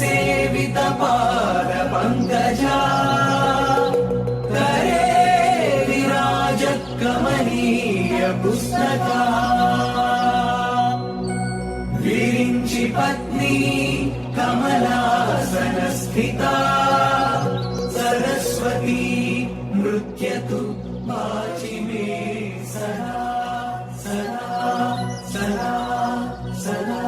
सुरैसेवितपाद पङ्कजा करे विराजत्कमनीय पुस्तका विरिञ्चि पत्नी कमलासनस्थिता सरस्वती नृत्यतु वाचि मे सदा सदा सदा सदा।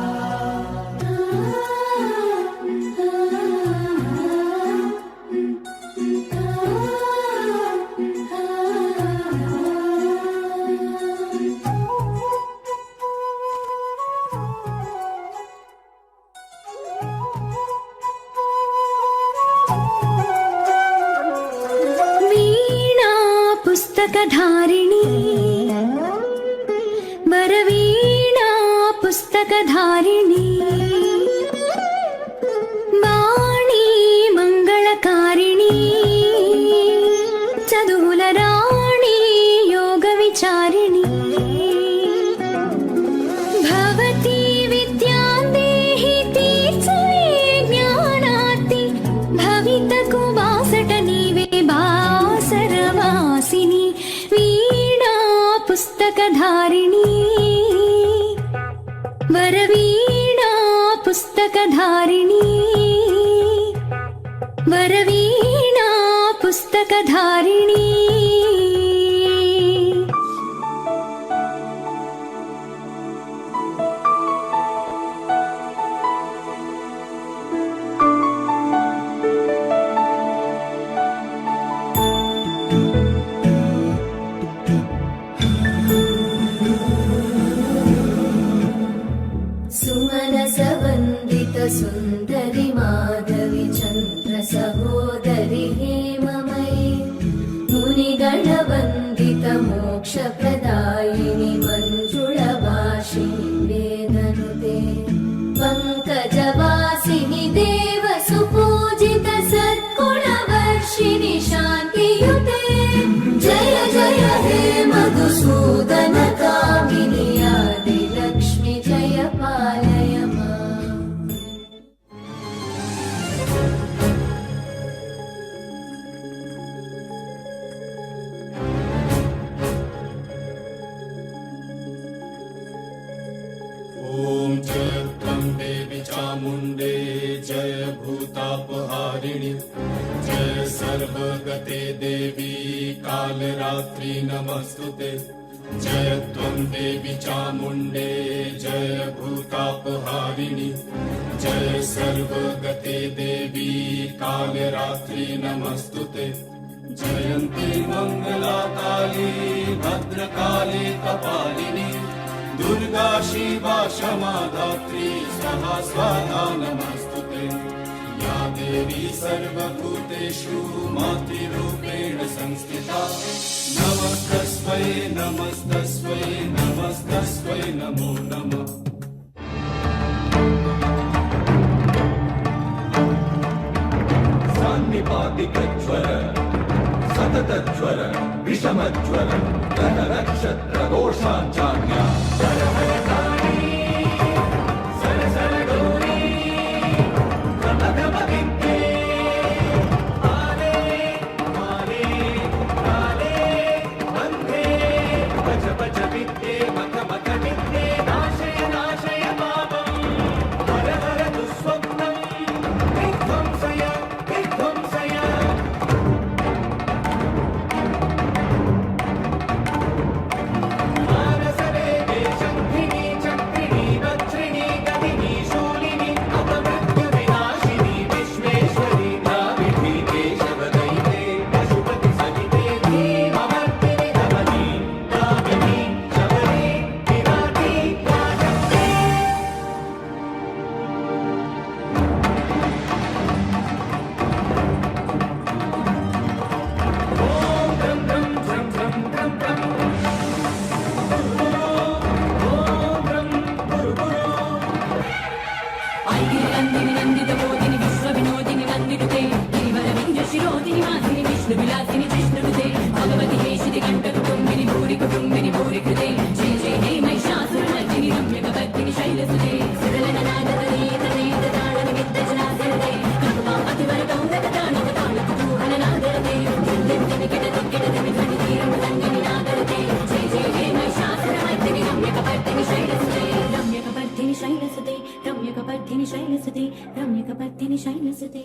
पुस्तकधारिणी वरवीणा पुस्तकधारिणी वाणी मंगलकारिणी चदुल राणी योग विचारिणी भवती विद्यां देहि तीर्थे ज्ञानार्ति भवितकु वासट नीवे बासरवासिनी वीणा पुस्तकधारिणी वरवीणा पुस्तकधारिणी वरवीणा पुस्तकधारिणी। सुमनसवन्दित सुन्दरि माधवि चन्द्र सहोदरि हेममयि मुनिगणवन्दित मोक्षप्रदायिनि मञ्जुळभाषिणि वेदनुते पङ्कजवासिनि देव सुपूजित सद्गुणवर्षिणि शान्तियुते जय जय हे मधुसूदन कामिनि आदिलक्ष्मि जय पालय माम्। ॐ जय त्वं देवी चामुण्डे जय भूतापहारिणि जय सर्वगते देवी कालरात्रि नमस्तुते जय त्वं देवी चामुण्डे जय भूतापहारिणि जय सर्वगते देवी कालरात्रि नमस्तुते जयन्ती मङ्गला काली भद्रकाली कपालिनी दुर्गा शिवा क्षमा धात्री स्वाहा स्वाहा नमस्तुते या देवी सर्वभूतेषु मातृरूपेण संस्थिता नमस्तस्मै नमस्तस्मै नमस्तस्मै नमो नमः। सान्निपातिकज्वर सततज्वर विषमज्वर ग्रहनक्षत्रदोषाञ्चान्या मानस शैलसुते रम्यकपर्दिनि शैलसुते